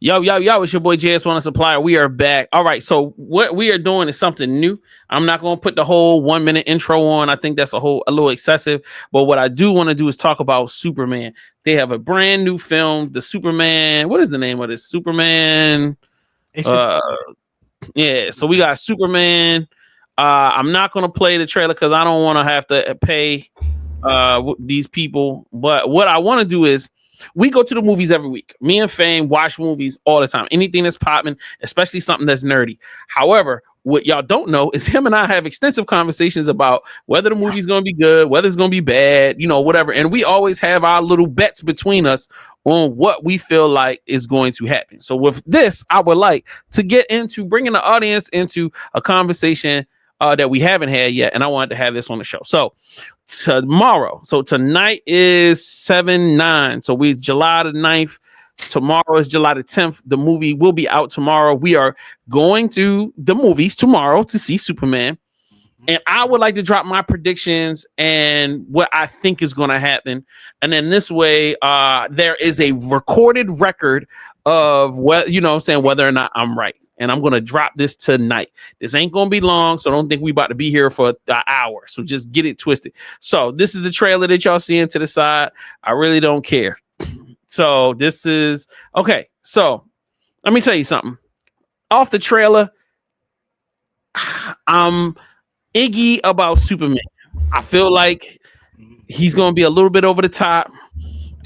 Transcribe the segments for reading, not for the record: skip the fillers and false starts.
Yo, it's your boy JS1 Supplier. We are back. All right, so what we are doing is something new. I'm not going to put the whole 1 minute intro on. I think that's a little excessive. But what I do want to do is talk about Superman. They have a brand new film, the Superman. What is the name of this? Superman. It's just Uh, yeah. So we got Superman. I'm not going to play the trailer because I don't want to have to pay these people. But what I want to do is we go to the movies every week. Me and Fame watch movies all the time. Anything that's popping, especially something that's nerdy. However, what y'all don't know is him and I have extensive conversations about whether the movie's going to be good, whether it's going to be bad, whatever. And we always have our little bets between us on what we feel like is going to happen. So with this, I would like to get into bringing the audience into a conversation that we haven't had yet. And I wanted to have this on the show. So tomorrow. So tonight is 7/9. So we July the 9th. Tomorrow is July the 10th. The movie will be out tomorrow. We are going to the movies tomorrow to see Superman. And I would like to drop my predictions and what I think is going to happen. And then this way, there is a recorded record of whether or not I'm right. And I'm going to drop this tonight. This ain't going to be long, so don't think we about to be here for an hour. So just get it twisted. So this is the trailer that y'all seeing to the side. I really don't care. So this is okay. So let me tell you something. Off the trailer, I'm Iggy about Superman. I feel like he's going to be a little bit over the top.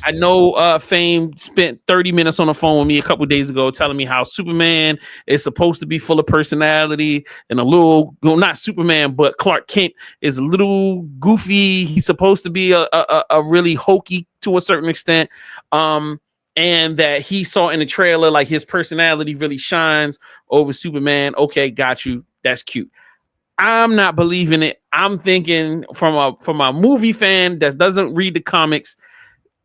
I know Fame spent 30 minutes on the phone with me a couple days ago telling me how Superman is supposed to be full of personality and not Superman, but Clark Kent is a little goofy. He's supposed to be a really hokey to a certain extent. And that he saw in the trailer, like his personality really shines over Superman. Okay, got you. That's cute. I'm not believing it. I'm thinking from a movie fan that doesn't read the comics,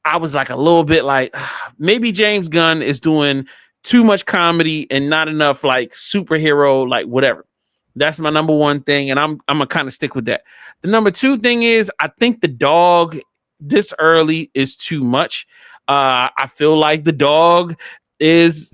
I was like a little bit like maybe James Gunn is doing too much comedy and not enough like superhero, like whatever. That's my number one thing, and I'm gonna kind of stick with that. The number two thing is I think the dog this early is too much. I feel like the dog is,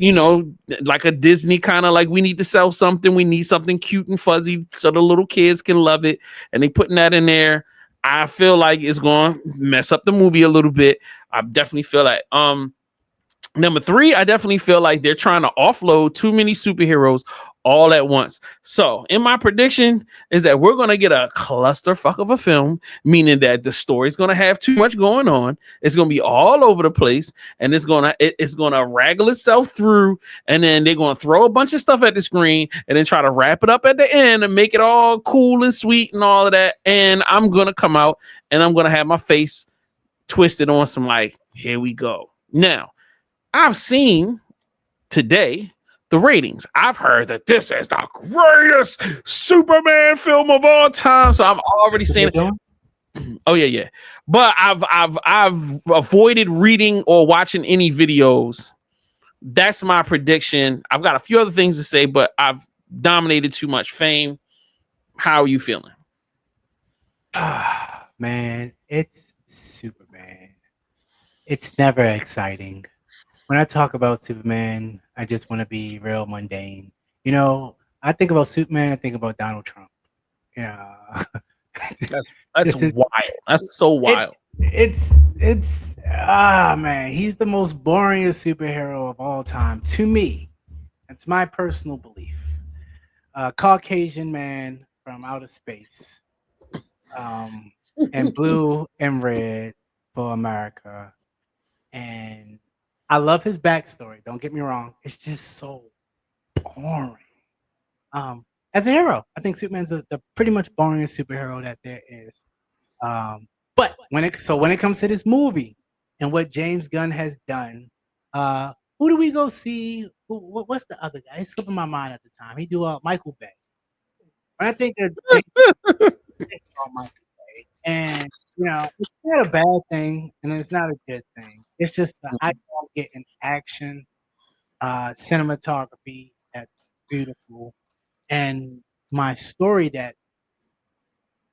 like a Disney kind of like we need to sell something. We need something cute and fuzzy so the little kids can love it, and they putting that in there. I feel like it's going to mess up the movie a little bit. I definitely feel like number three, I definitely feel like they're trying to offload too many superheroes all at once. So, in my prediction is that we're going to get a clusterfuck of a film, meaning that the story's going to have too much going on. It's going to be all over the place, and it's going to raggle itself through, and then they're going to throw a bunch of stuff at the screen and then try to wrap it up at the end and make it all cool and sweet and all of that. And I'm going to come out and I'm going to have my face twisted on some like, here we go. Now, I've seen today the ratings. I've heard that this is the greatest Superman film of all time. So I'm already saying it. Oh yeah. But I've avoided reading or watching any videos. That's my prediction. I've got a few other things to say, but I've dominated too much. Fame. How are you feeling? Man, it's Superman. It's never exciting. When I talk about Superman, I just want to be real mundane. I think about Superman, I think about Donald Trump. Yeah. That's wild. That's so wild. It's man, he's the most boring superhero of all time to me. That's my personal belief. Caucasian man from outer space, and blue and red for America. And I love his backstory. Don't get me wrong. It's just so boring. As a hero, I think Superman's the pretty much boringest superhero that there is. But when it comes to this movie and what James Gunn has done, who do we go see? What's the other guy? It's slipping my mind at the time. He do Michael Bay. When I think of James, Michael Bay, and it's not a bad thing, and it's not a good thing. It's just that I don't get an action, cinematography that's beautiful, and my story that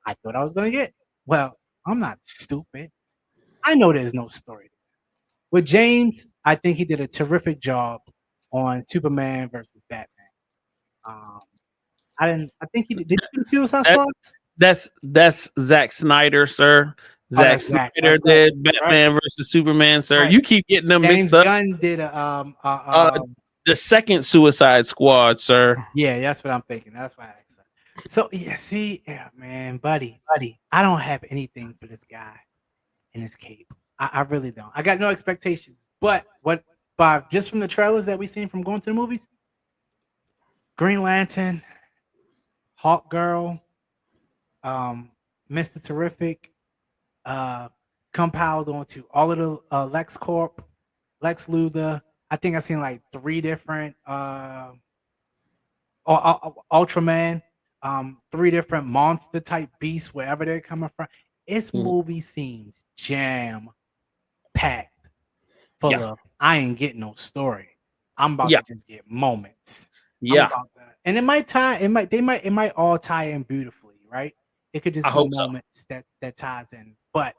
I thought I was gonna get. Well, I'm not stupid. I know there's no story. With James, I think he did a terrific job on Superman versus Batman. Um, I didn't. I think he did. He do Suicide Squad? That's Zack Snyder, sir. Oh, Zack that's Zack. Snyder That's right. did Right. Batman versus Superman, sir. Right. You keep getting them James mixed up. Gunn did The second Suicide Squad, sir. yeah, that's what I'm thinking. That's why I asked that. So yeah, see, yeah, man, buddy, I don't have anything for this guy in his cape. I really don't. I got no expectations. But what Bob, just from the trailers that we seen from going to the movies, Green Lantern, Hawk Girl, Mr. Terrific, compiled onto all of the LexCorp, Lex Luthor. I think I've seen like 3 different Ultraman, 3 different monster type beasts, wherever they're coming from. This movie seems jam packed full of I ain't getting no story. I'm about to just get moments. Yeah. And it might all tie in beautifully, right? It could just be moments that ties in. But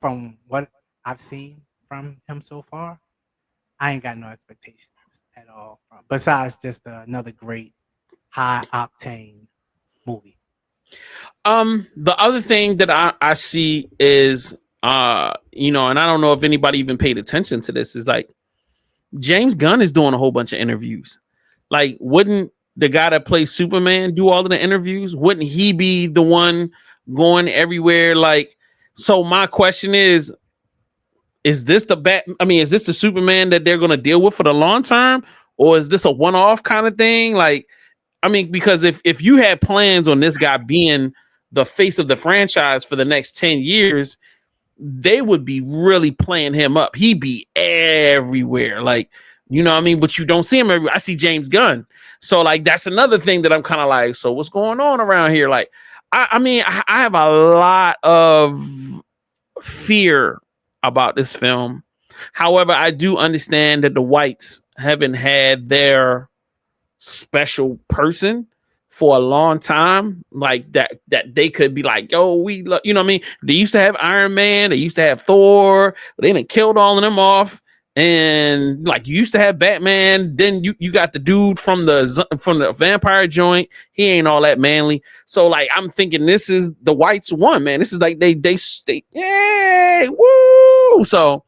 from what I've seen from him so far, I ain't got no expectations at all from besides just another great high octane movie. The other thing that I see is and I don't know if anybody even paid attention to this, is like James Gunn is doing a whole bunch of interviews. Like, wouldn't the guy that plays Superman do all of the interviews? Wouldn't he be the one going everywhere? Like, so my question is this is this the Superman that they're going to deal with for the long term? Or is this a one-off kind of thing? Like, I mean, because if you had plans on this guy being the face of the franchise for the next 10 years, they would be really playing him up. He'd be everywhere. Like, you know what I mean? But you don't see him everywhere. I see James Gunn. So, like, that's another thing that I'm kind of like, so what's going on around here? Like, I have a lot of fear about this film. However, I do understand that the whites haven't had their special person for a long time, like that they could be like, yo, you know what I mean? They used to have Iron Man, they used to have Thor, but they done killed all of them off. And like, you used to have Batman, then you got the dude from the vampire joint. He ain't all that manly. So like, I'm thinking this is the whites one, man. This is like they yay, woo. So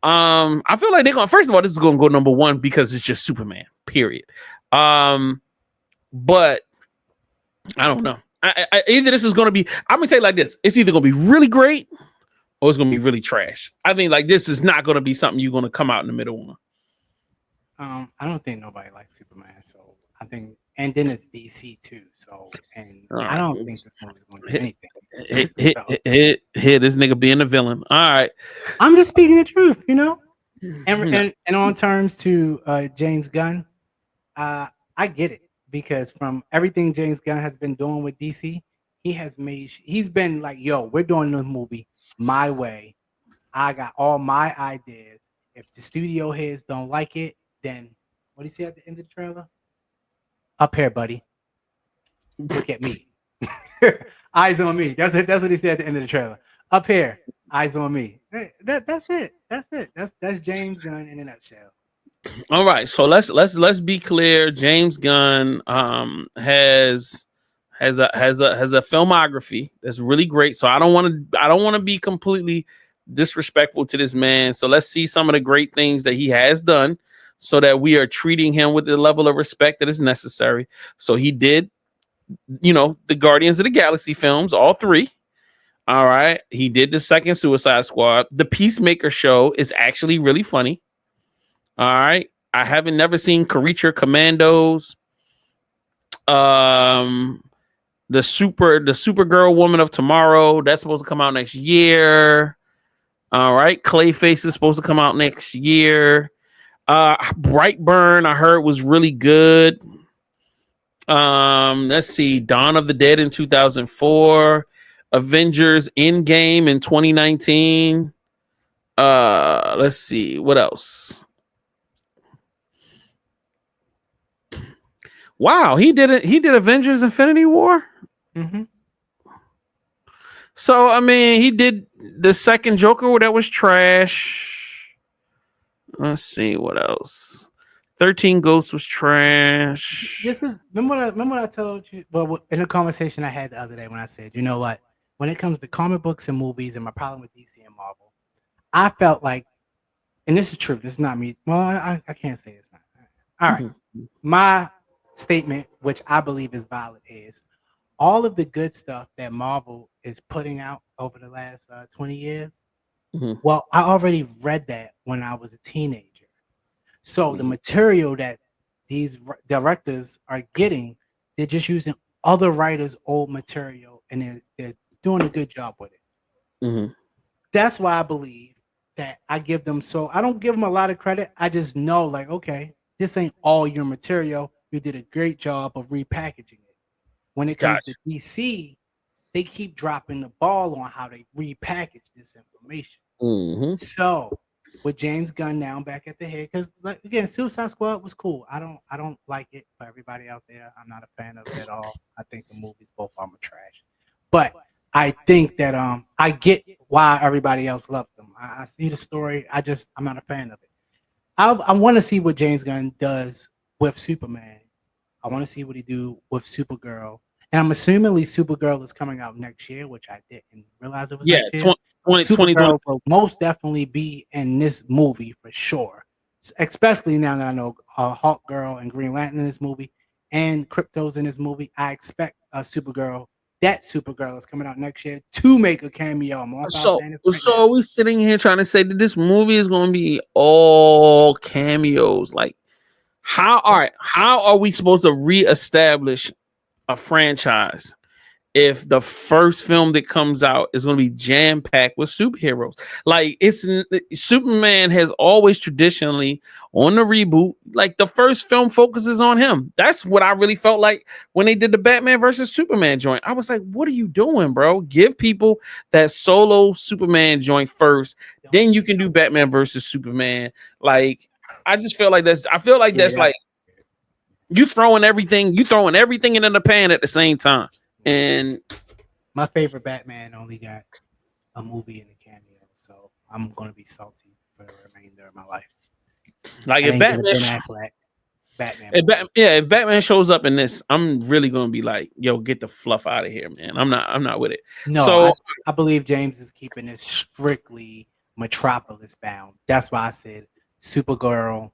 I feel like they're gonna, first of all, this is gonna go number 1 because it's just Superman, period. But I don't know. Either this is going to be, I'm going to say it like this. It's either going to be really great or it's going to be really trash. I think like this is not going to be something you're going to come out in the middle on. I don't think nobody likes Superman. So I think, and then it's DC too. So, and I don't think this movie's going to do anything. Hit this nigga being a villain. All right. I'm just speaking the truth, you know? And on terms to James Gunn, I get it. Because from everything James Gunn has been doing with DC, he's been like, yo, we're doing this movie my way. I got all my ideas. If the studio heads don't like it, then what do you say at the end of the trailer? Up here, buddy. Look at me. Eyes on me. That's it. That's what he said at the end of the trailer. Up here, eyes on me. Hey, that's it. That's it. That's James Gunn in a nutshell. All right, so let's be clear. James Gunn has a filmography that's really great. So I don't want to be completely disrespectful to this man. So let's see some of the great things that he has done, so that we are treating him with the level of respect that is necessary. So he did, the Guardians of the Galaxy films, all 3. All right, he did the second Suicide Squad. The Peacemaker show is actually really funny. All right. I haven't never seen Creature Commandos. The Supergirl Woman of Tomorrow, that's supposed to come out next year. All right. Clayface is supposed to come out next year. Brightburn, I heard, was really good. Let's see. Dawn of the Dead in 2004. Avengers Endgame in 2019. Let's see. What else? Wow, he did it. He did Avengers Infinity War. Mm-hmm. So I mean, he did the second Joker that was trash. Let's see what else. 13 Ghosts was trash. This is remember what I told you. Well, in a conversation I had the other day when I said, you know what, when it comes to comic books and movies, and my problem with DC and Marvel, I felt like, and this is true. This is not me. Well, I can't say it's not. All right, my statement, which I believe is valid, is all of the good stuff that Marvel is putting out over the last 20 years. Mhm. Well, I already read that when I was a teenager. So the material that these directors are getting, they're just using other writers' old material, and they're doing a good job with it. Mhm. That's why I believe that I give them. So I don't give them a lot of credit. I just know, like, okay, this ain't all your material. You did a great job of repackaging it. When it comes to Gotcha. DC, they keep dropping the ball on how they repackage this information. Mhm. So with James Gunn now back at the head, because again, Suicide Squad was cool. I don't like it. For everybody out there, I'm not a fan of it at all. I think the movies both are trash. But I think that I get why everybody else loved them. I see the story. I'm not a fan of it. I want to see what James Gunn does with Superman. I want to see what he do with Supergirl. And I'm assuming Supergirl is coming out next year, which I didn't realize it was Yeah, next year. 2020. Supergirl will most definitely be in this movie for sure. Especially now that I know Hawk Girl and Green Lantern in this movie, and Crypto's in this movie. I expect Supergirl. That Supergirl is coming out next year to make a cameo. I'm saying this right So now. are we sitting here trying to say that this movie is going to be all cameos? Like, how are we supposed to reestablish a franchise if the first film that comes out is going to be jam packed with superheroes? Like, Superman has always traditionally on the reboot, like the first film focuses on him. That's what I really felt like when they did the Batman versus Superman joint. I was like, what are you doing, bro? Give people that solo Superman joint first, then you can do Batman versus Superman. Like, I just feel like that's like you throwing everything into the pan at the same time. And my favorite Batman only got a movie and a cameo, so I'm gonna be salty for the remainder of my life. like, I if didn't get a Batman, Ben Affleck Batman movie. if Batman shows up in this, I'm really gonna be like, yo, get the fluff out of here, man. I'm not with it. No, So I believe James is keeping it strictly Metropolis bound. That's why I said Supergirl,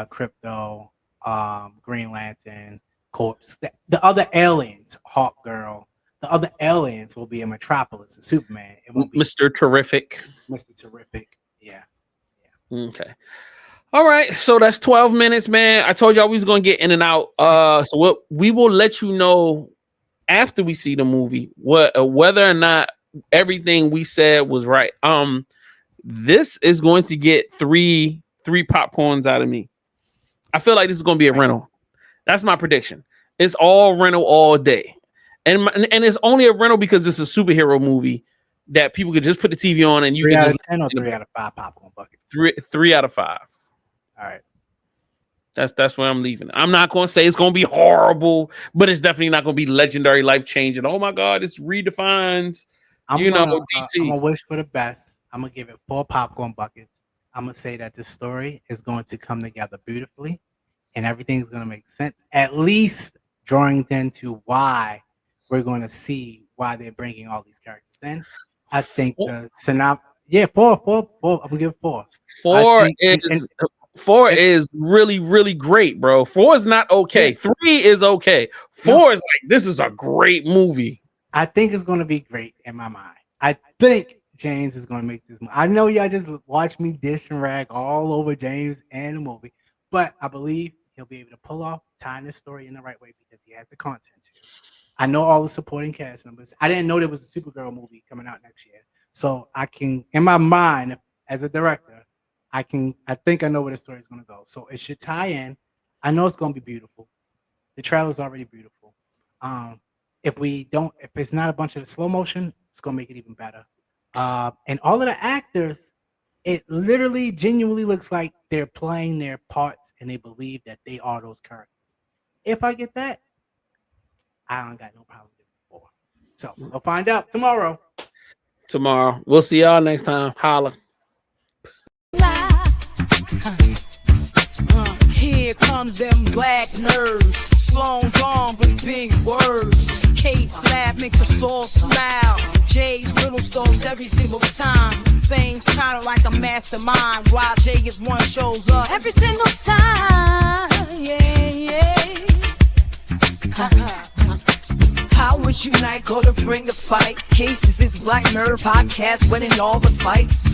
Crypto, Green Lantern, Corpse. The other aliens, Hawk Girl, the other aliens will be in Metropolis and Superman. It won't be Mr. Terrific. Mr. Terrific. Yeah. Okay. All right, so that's 12 minutes, man. I told y'all we was gonna get in and out. So we will let you know after we see the movie whether or not everything we said was right. This is going to get three popcorns out of me. I feel like this is gonna be a rental. That's my prediction. It's all rental all day, and it's only a rental because it's a superhero movie that people could just put the TV on and you 3 can out just of 10 or 3 out of 5 popcorn buckets. three out of 5. All right. That's where I'm leaving. I'm not going to say it's going to be horrible, but it's definitely not going to be legendary, life changing. Oh my God, it's redefines. I'm DC. gonna wish for the best. I'm gonna give it 4 popcorn buckets. I'm gonna say that the story is going to come together beautifully, and everything's gonna make sense. At least drawing into why we're going to see why they're bringing all these characters in. I think the synopsis. Yeah, 4. I'm gonna give it 4. 4 is really, really great, bro. 4 is not okay. Yeah. 3 is okay. 4 is like, this is a great movie. I think it's going to be great in my mind. I think James is going to make this movie. I know y'all just watch me dish and rag all over James and the movie, but I believe he'll be able to pull off tying this story in the right way because he has the content to. I know all the supporting cast members. I didn't know there was a Supergirl movie coming out next year. So I can, in my mind, as a director, I think I know where the story is going to go. So it should tie in. I know it's going to be beautiful. The trailer is already beautiful. If it's not a bunch of slow motion, it's going to make it even better. And all of the actors, it literally genuinely looks like they're playing their parts and they believe that they are those characters. If I get that, I don't got no problem with it before. So we'll find out tomorrow. We'll see y'all next time. Holla. Here here comes them black nerves. Sloan's armed with big words. K-Slab makes us all smile. Jay's little stones every single time. Fame's kinda like a mastermind. While Jay is one shows up every single time. Yeah, yeah. Powers unite, go to bring the fight. Cases is Black Nerd Podcast, winning all the fights.